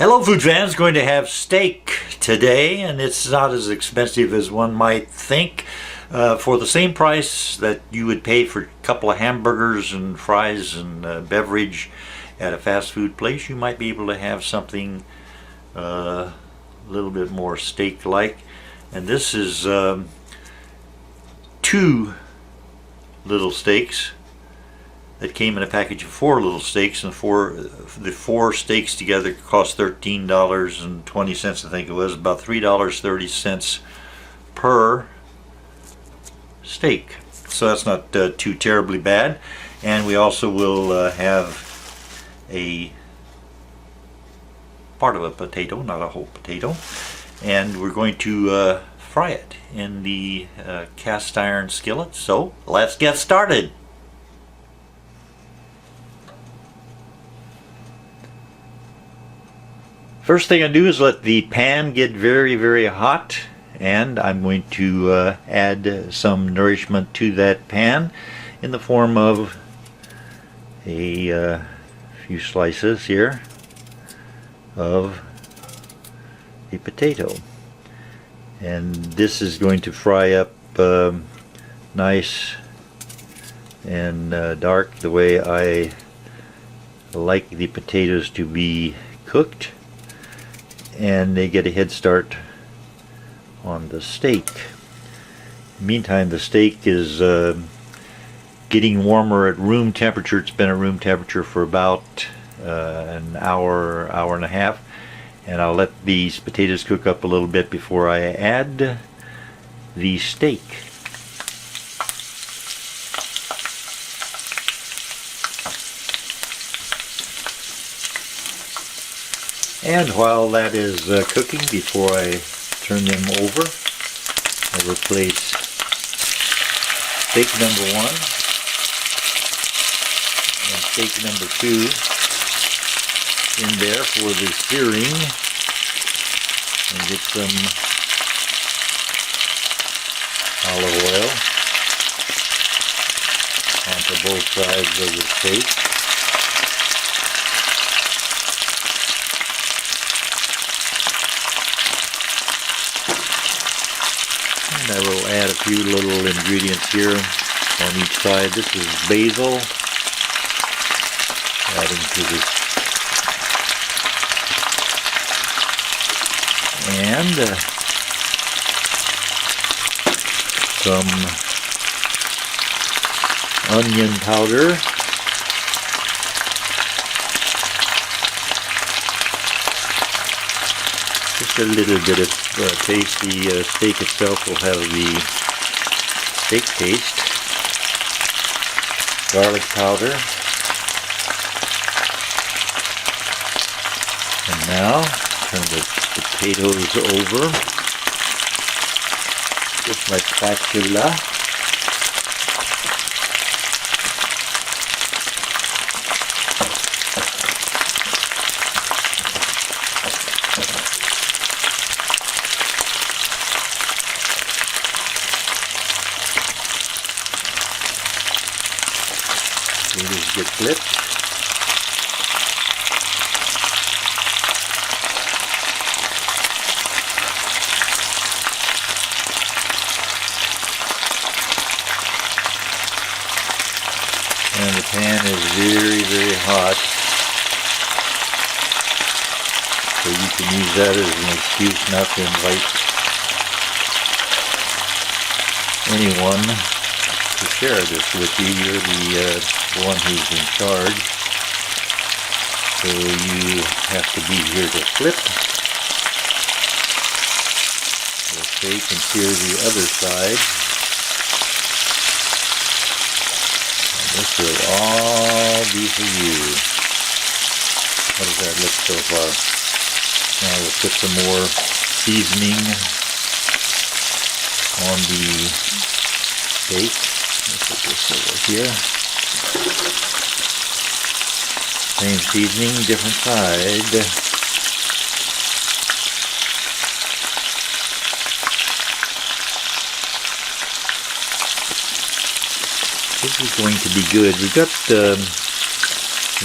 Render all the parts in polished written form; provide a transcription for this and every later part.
Hello food fans, going to have steak today, and it's not as expensive as one might think. For the same price that you would pay for a couple of hamburgers and fries and beverage at a fast food place, you might be able to have something a little bit more steak-like. And this is 2 little steaks that came in a package of 4 little steaks, and the four steaks together cost $13.20, I think it was, about $3.30 per steak. So that's not too terribly bad. And we also will have a part of a potato, not a whole potato, and we're going to fry it in the cast iron skillet. So let's get started. First thing I do is let the pan get very, very hot, and I'm going to add some nourishment to that pan in the form of a few slices here of a potato. And this is going to fry up nice and dark, the way I like the potatoes to be cooked, and they get a head start on the steak. Meantime, the steak is getting warmer at room temperature. It's been at room temperature for about an hour, hour and a half, and I'll let these potatoes cook up a little bit before I add the steak. And while that is cooking, before I turn them over, I'll replace steak number 1 and steak number 2 in there for the searing, and get some olive oil onto both sides of the steak. And I will add a few little ingredients here on each side. This is basil, adding to this, and some onion powder, just a little bit of taste. The steak itself will have the steak taste. Garlic powder. And now turn the potatoes over with my spatula. Potatoes get flipped. And the pan is very, very hot, so you can use that as an excuse not to invite anyone to share this with you. You're the one who's in charge, so you have to be here to flip the steak and sear the other side. This will all be for you. How does that look so far? Now we'll put some more seasoning on the steak. Let's put this over here. Same seasoning, different side. This is going to be good. We've got some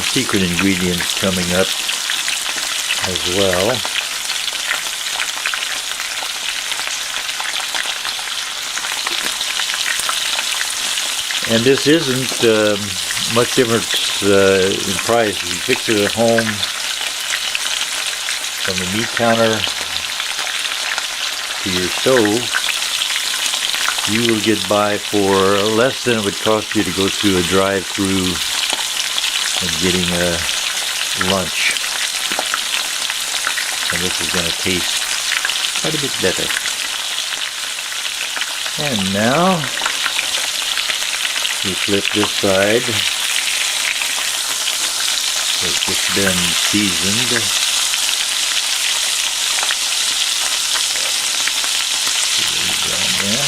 secret ingredients coming up as well. And this isn't much difference in price. You fix it at home from the meat counter to your stove, you will get by for less than it would cost you to go through a drive-through and getting a lunch. And this is going to taste quite a bit better. And now we flip this side. It's just been seasoned. Down there.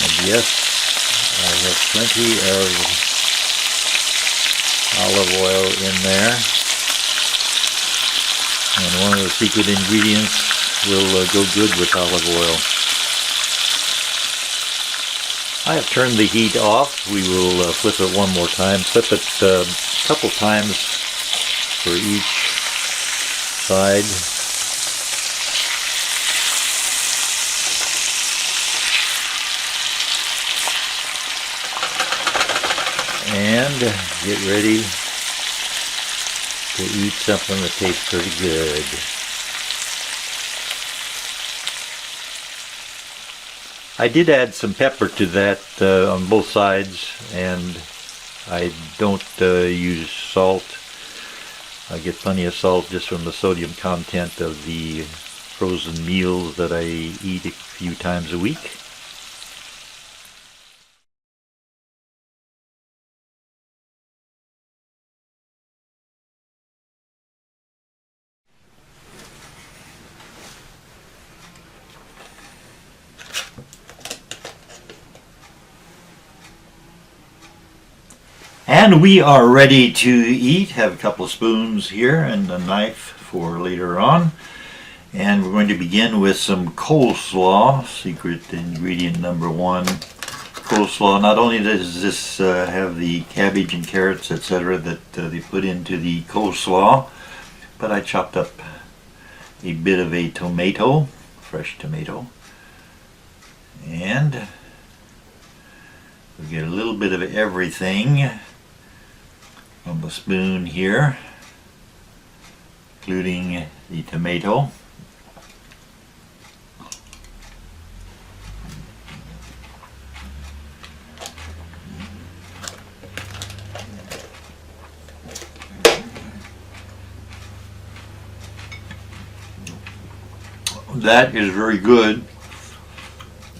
And yes, I have plenty of olive oil in there. And one of the secret ingredients will go good with olive oil. I have turned the heat off. We will flip it one more time. Flip it a couple times for each side. And get ready to eat something that tastes pretty good. I did add some pepper to that on both sides, and I don't use salt. I get plenty of salt just from the sodium content of the frozen meals that I eat a few times a week. And we are ready to eat. Have a couple of spoons here and a knife for later on. And we're going to begin with some coleslaw, secret ingredient number one. Coleslaw, not only does this have the cabbage and carrots, etc. that they put into the coleslaw, but I chopped up a bit of a tomato, fresh tomato, and we get a little bit of everything on the spoon here, including the tomato. That is very good.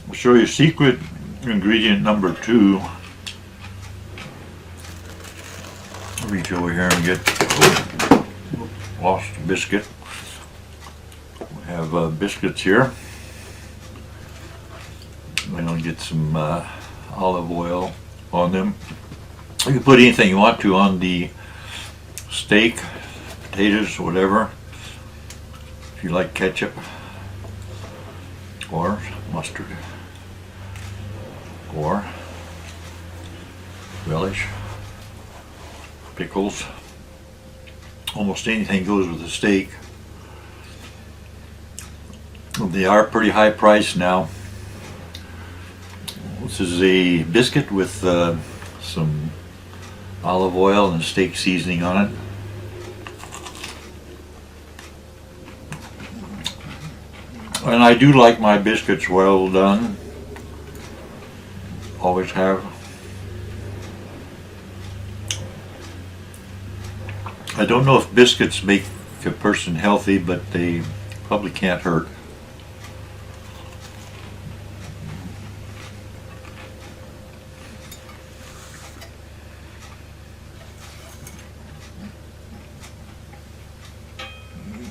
I'll show you secret ingredient number two. Reach over here and get lost biscuit. We have biscuits here. We'll get some olive oil on them. You can put anything you want to on the steak, potatoes, whatever. If you like ketchup or mustard or relish, pickles, almost anything goes with a steak. They are pretty high priced now. This is a biscuit with some olive oil and steak seasoning on it. And I do like my biscuits well done. Always have. I don't know if biscuits make a person healthy, but they probably can't hurt.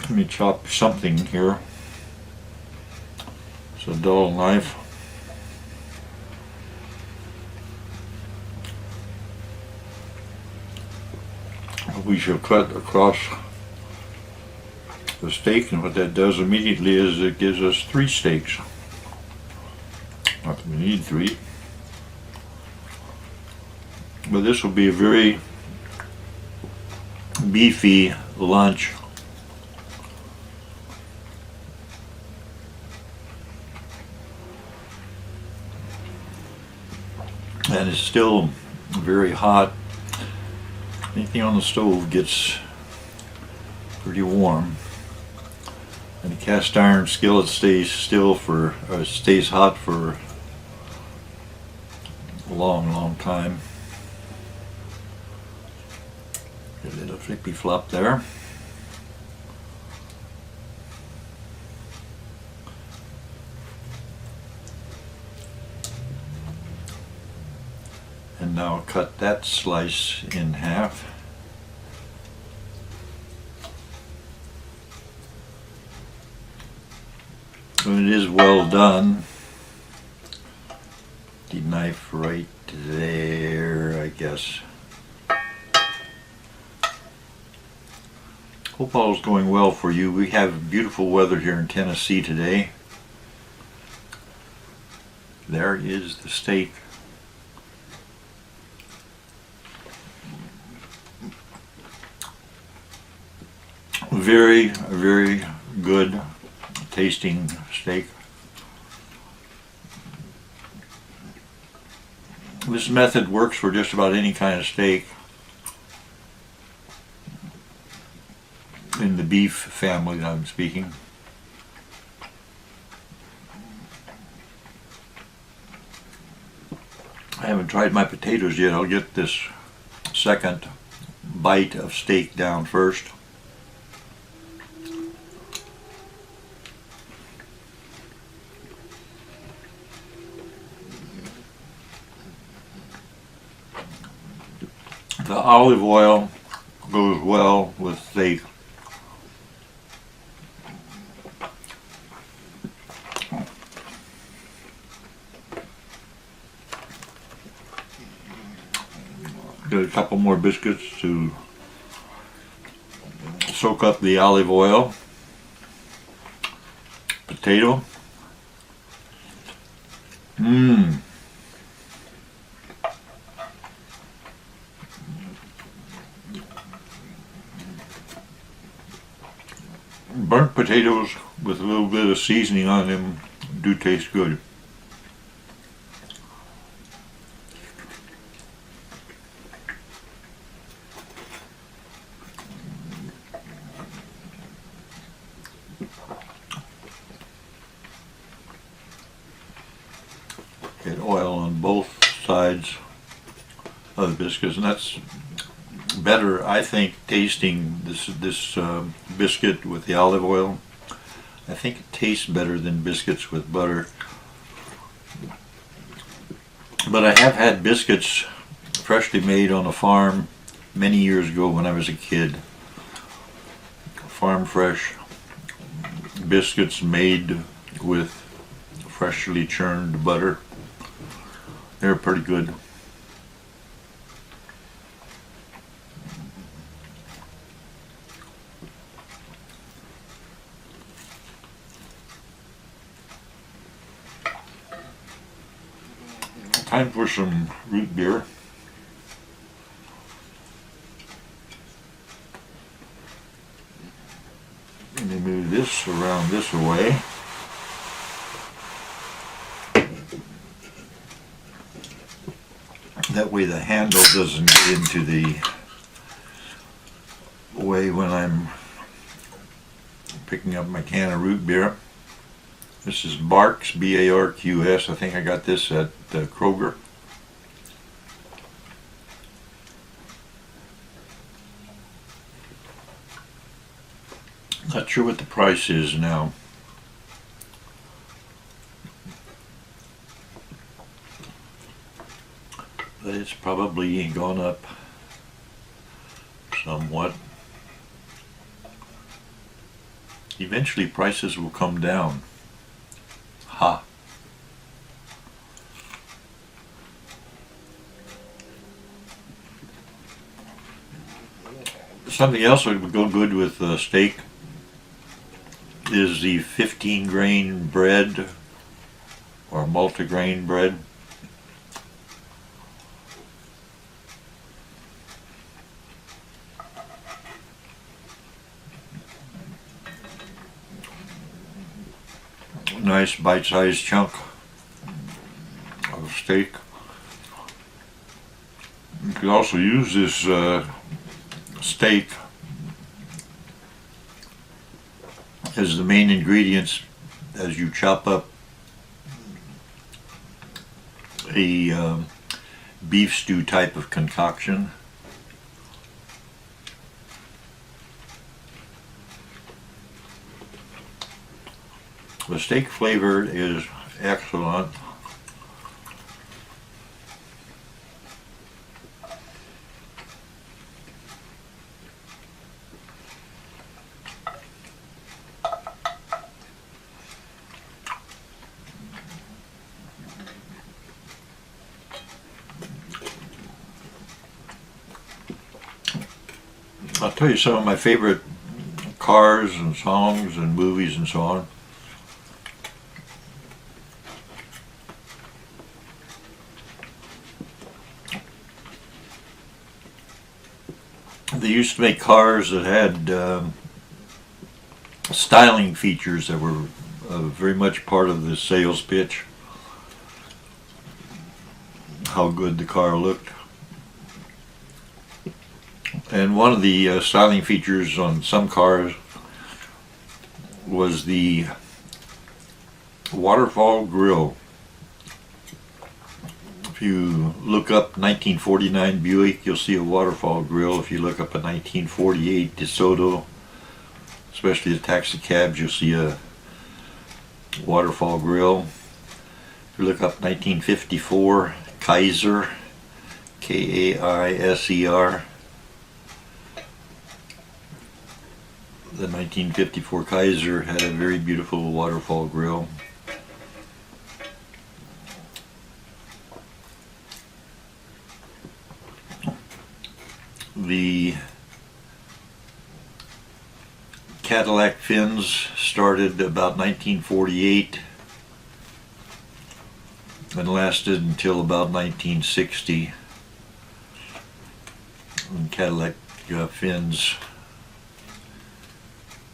Let me chop something here. It's a dull knife. We shall cut across the steak, and what that does immediately is it gives us 3 steaks. Not that we need 3, but this will be a very beefy lunch. And it's still very hot. Anything on the stove gets pretty warm. And the cast iron skillet stays hot for a long time. Get a little flippy flop there. And now cut that slice in half. When it is well done, the knife right there, I guess. Hope all is going well for you. We have beautiful weather here in Tennessee today. There is the steak. Very, very good tasting steak. This method works for just about any kind of steak in the beef family that I'm speaking. I haven't tried my potatoes yet. I'll get this second bite of steak down first. The olive oil goes well with steak. Get a couple more biscuits to soak up the olive oil. Potato. Burnt potatoes with a little bit of seasoning on them do taste good. Get oil on both sides of the biscuits, and that's better, I think, tasting this biscuit with the olive oil. I think it tastes better than biscuits with butter. But I have had biscuits freshly made on a farm many years ago when I was a kid. Farm fresh biscuits made with freshly churned butter. They're pretty good. Time for some root beer. Let me move this around this way. That way the handle doesn't get into the way when I'm picking up my can of root beer. This is Barq's, B-A-R-Q-S. I think I got this at Kroger. Not sure what the price is now. But it's probably gone up somewhat. Eventually prices will come down. Ha! Something else that would go good with steak is the 15-grain bread or multigrain bread. Nice bite-sized chunk of steak. You could also use this steak as the main ingredients as you chop up a beef stew type of concoction. The steak flavor is excellent. I'll tell you some of my favorite cars and songs and movies and so on. They used to make cars that had styling features that were very much part of the sales pitch. How good the car looked. And one of the styling features on some cars was the waterfall grille. If you look up 1949 Buick, you'll see a waterfall grille. If you look up a 1948 DeSoto, especially the taxi cabs, you'll see a waterfall grille. If you look up 1954 Kaiser, K-A-I-S-E-R, the 1954 Kaiser had a very beautiful waterfall grille. The Cadillac fins started about 1948 and lasted until about 1960. And Cadillac fins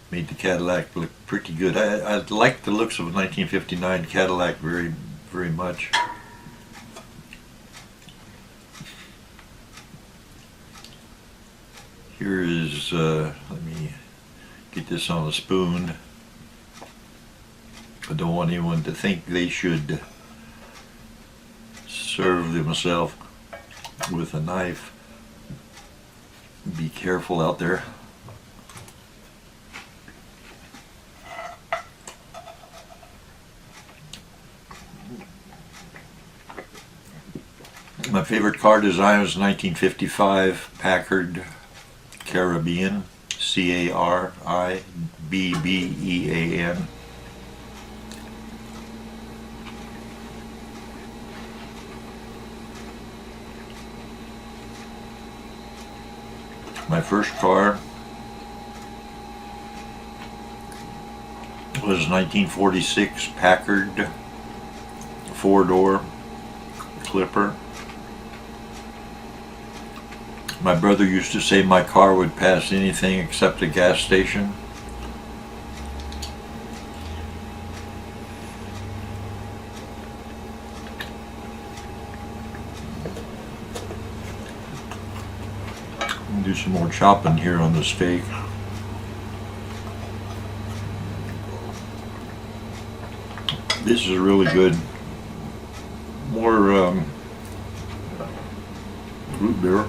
made the Cadillac look pretty good. I liked the looks of a 1959 Cadillac very, very much. Here is, let me get this on a spoon. I don't want anyone to think they should serve themselves with a knife. Be careful out there. My favorite car design was 1955 Packard Caribbean, C-A-R-I-B-B-E-A-N. My first car was 1946 Packard 4-door Clipper. My brother used to say my car would pass anything except a gas station. Do some more chopping here on the steak. This is really good. More root beer.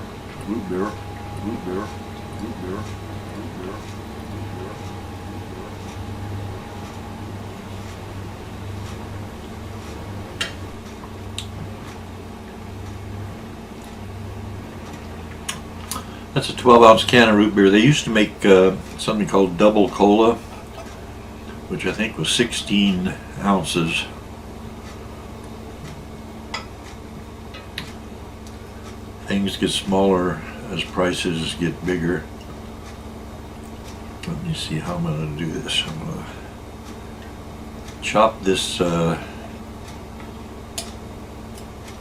Root beer, root beer, root beer, root beer, root beer, That's a 12-ounce can of root beer. They used to make something called double cola, which I think was 16 ounces. Things get smaller as prices get bigger. Let me see how I'm going to do this. I'm going to chop this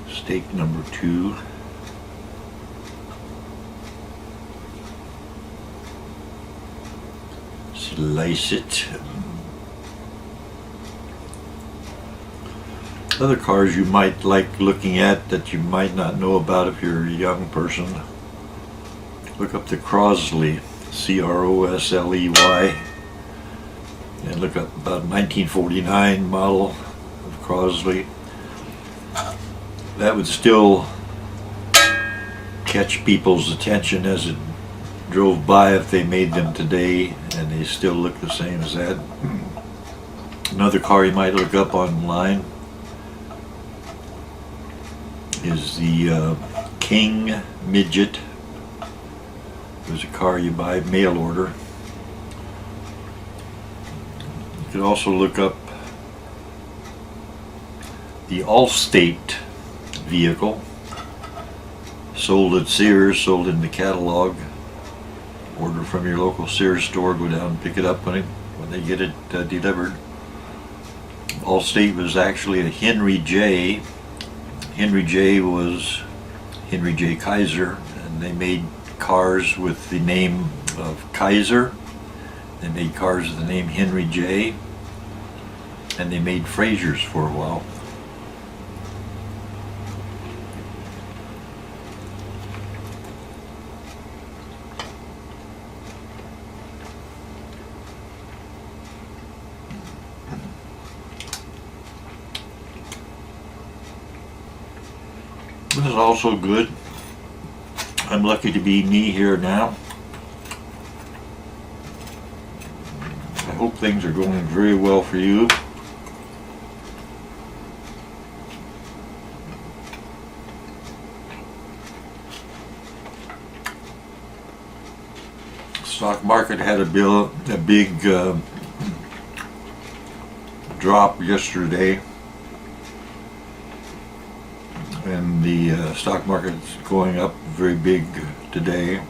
steak number 2. Slice it. Other cars you might like looking at that you might not know about if you're a young person. Look up the Crosley, Crosley, and look up about 1949 model of Crosley. That would still catch people's attention as it drove by if they made them today, and they still look the same as that. Another car you might look up online is the King Midget. There's a car you buy mail order. You could also look up the Allstate vehicle, sold at Sears, sold in the catalog. Order from your local Sears store, go down and pick it up when they get it delivered. Allstate was actually a Henry J. Henry J was Henry J. Kaiser, and they made cars with the name of Kaiser. They made cars with the name Henry J. And they made Frasers for a while. This is also good. I'm lucky to be me here now. I hope things are going very well for you. Stock market had a big drop yesterday, and the stock market's going up very big today.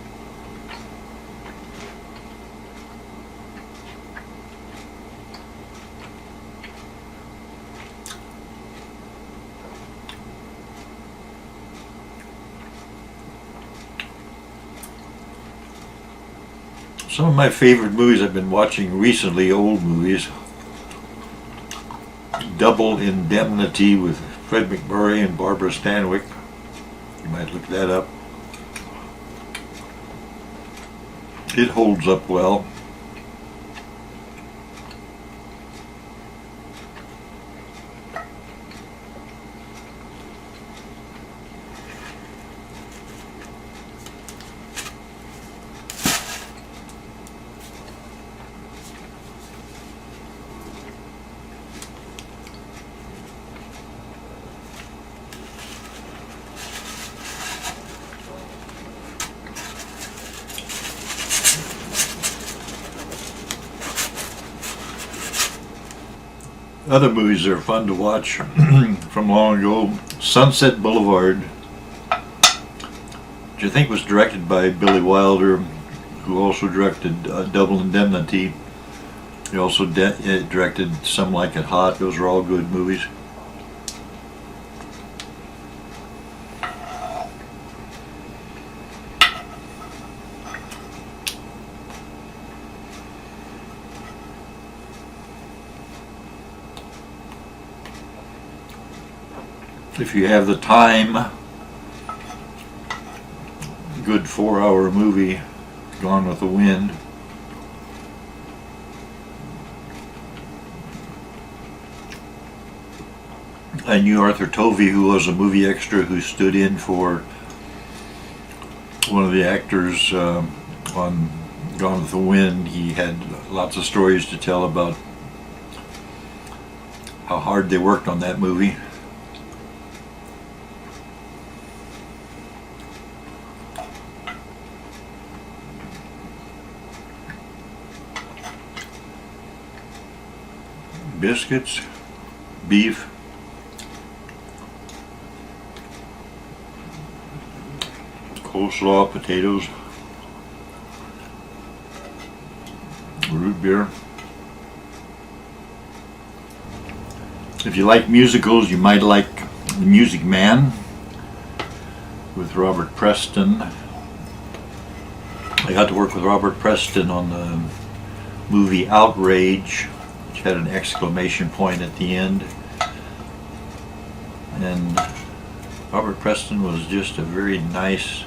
Some of my favorite movies I've been watching recently, old movies. Double Indemnity with Fred MacMurray and Barbara Stanwyck. You might look that up. It holds up well. Other movies that are fun to watch from long ago. Sunset Boulevard, which I think was directed by Billy Wilder, who also directed Double Indemnity. He also directed Some Like It Hot. Those are all good movies. If you have the time, good 4-hour movie, Gone with the Wind. I knew Arthur Tovey, who was a movie extra who stood in for one of the actors on Gone with the Wind. He had lots of stories to tell about how hard they worked on that movie. Biscuits, beef, coleslaw, potatoes, root beer. If you like musicals, you might like The Music Man with Robert Preston. I got to work with Robert Preston on the movie Outrage, which had an exclamation point at the end. And Robert Preston was just a very nice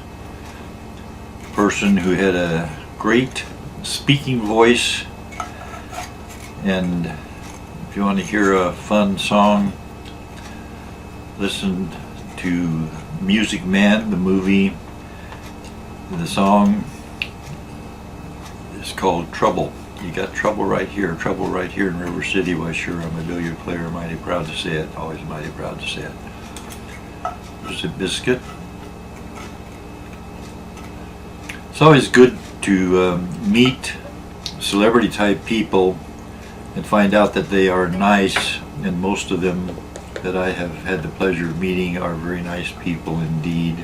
person who had a great speaking voice. And if you want to hear a fun song, listen to Music Man, the movie. The song is called Trouble. You got trouble right here in River City. Why, sure, I'm a billiard player, mighty proud to say it, always mighty proud to say it. There's a biscuit. It's always good to meet celebrity type people and find out that they are nice, and most of them that I have had the pleasure of meeting are very nice people indeed.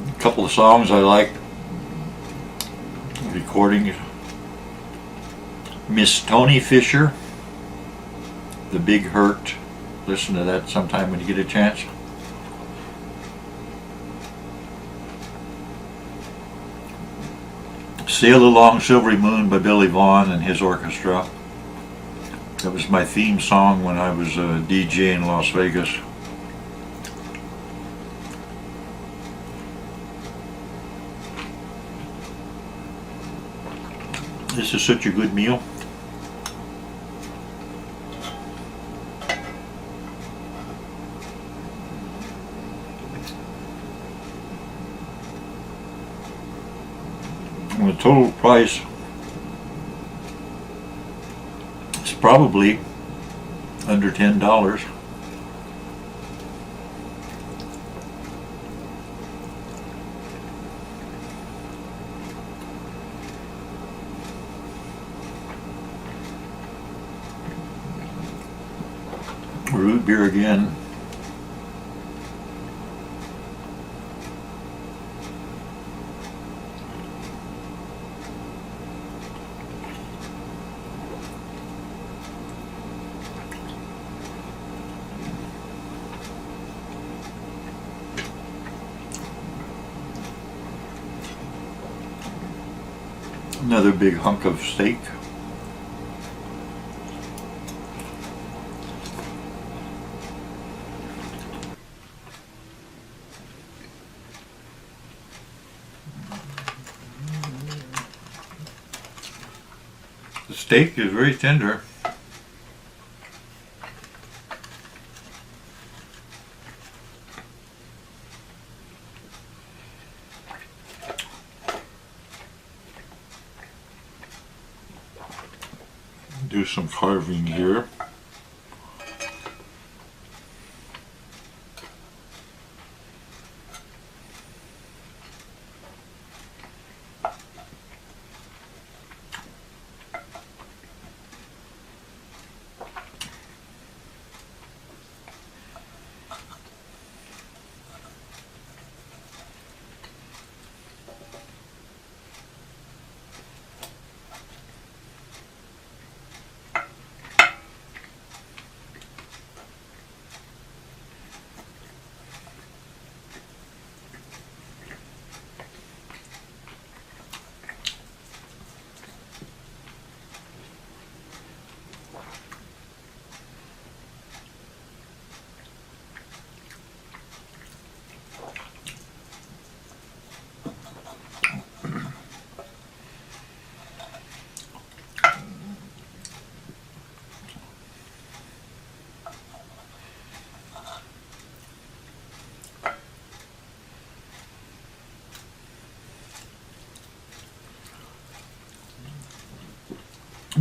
A couple of songs I like recording. Miss Tony Fisher, The Big Hurt. Listen to that sometime when you get a chance. Sail Along Silvery Moon by Billy Vaughn and his orchestra. That was my theme song when I was a DJ in Las Vegas. This is such a good meal. And the total price is probably under $10. Root beer again. Another big hunk of steak. The steak is very tender. Do some carving here.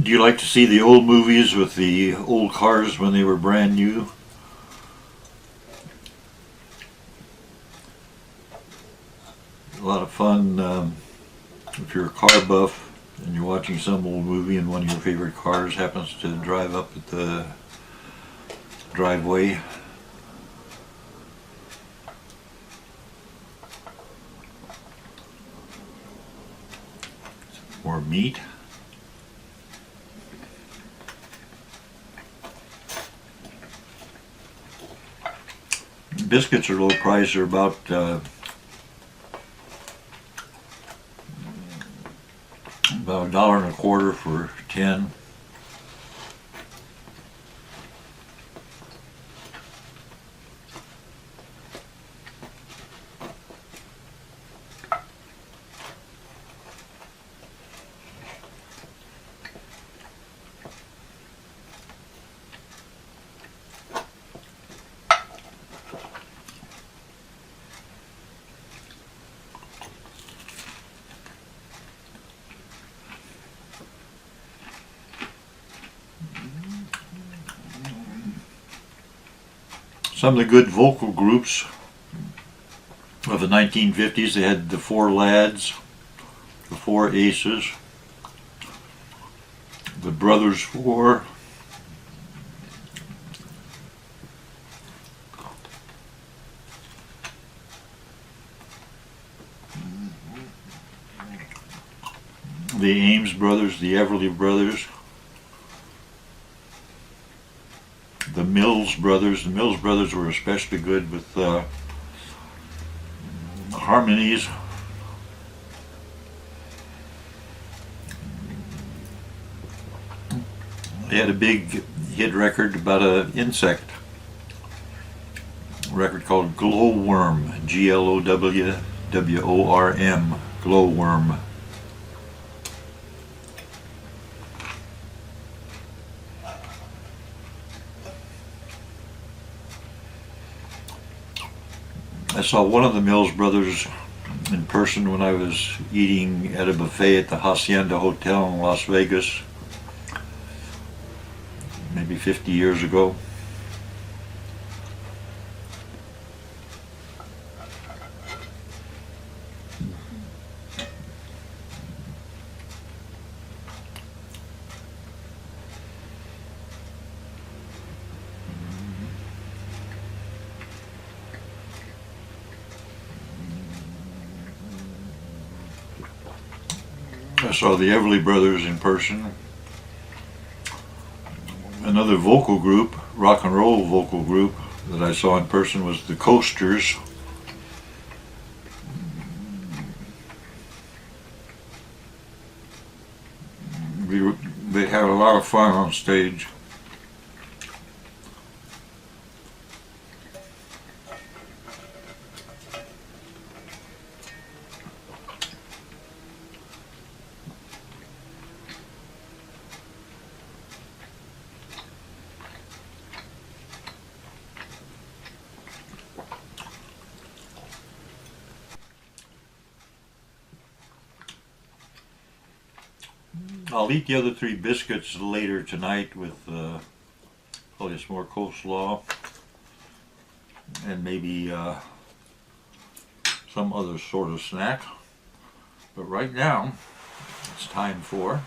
Do you like to see the old movies with the old cars when they were brand new? A lot of fun if you're a car buff and you're watching some old movie and one of your favorite cars happens to drive up at the driveway. More meat. Biscuits are low price. They're about $1.25 for 10. Some of the good vocal groups of the 1950s, they had the Four Lads, the Four Aces, the Brothers Four, the Ames Brothers, the Everly Brothers, the Mills Brothers. The Mills Brothers were especially good with harmonies. They had a big hit record about an insect. A record called Glowworm, Glowworm, Glowworm. I saw one of the Mills Brothers in person when I was eating at a buffet at the Hacienda Hotel in Las Vegas, maybe 50 years ago. I saw the Everly Brothers in person. Another vocal group, rock and roll vocal group, that I saw in person was the Coasters. They had a lot of fun on stage. I'll eat the other three biscuits later tonight with probably some more coleslaw and maybe some other sort of snack. But right now, it's time for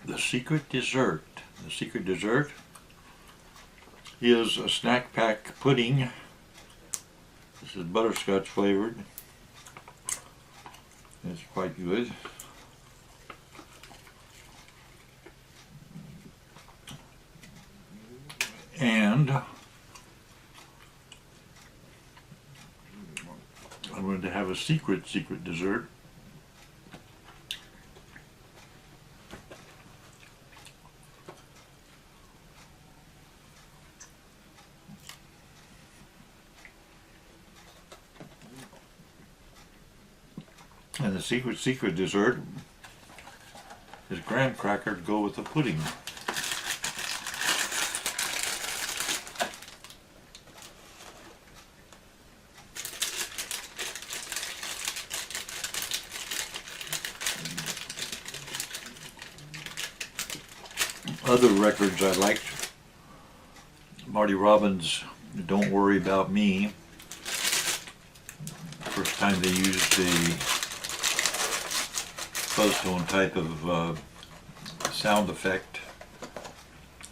the secret dessert. The secret dessert is a snack pack pudding. This is butterscotch flavored. It's quite good. And I'm going to have a secret dessert. And the secret dessert is graham cracker to go with the pudding. Other records I liked, Marty Robbins' Don't Worry About Me. First time they used a fuzz tone type of sound effect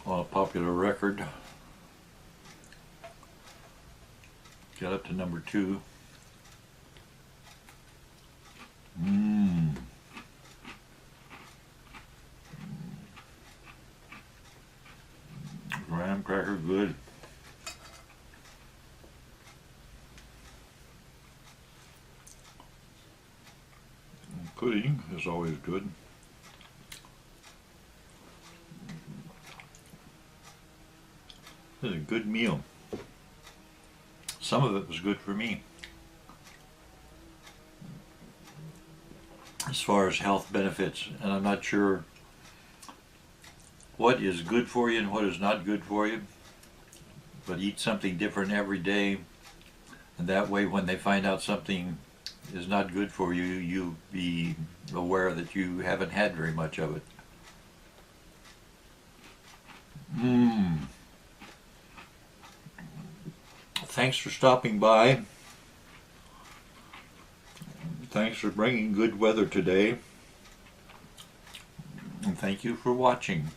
on a popular record. Got up to number 2. Graham cracker good. is always good. This is a good meal. Some of it was good for me. As far as health benefits, and I'm not sure what is good for you and what is not good for you, but eat something different every day, and that way when they find out something is not good for you, you'll be aware that you haven't had very much of it. Thanks for stopping by. Thanks for bringing good weather today. And thank you for watching.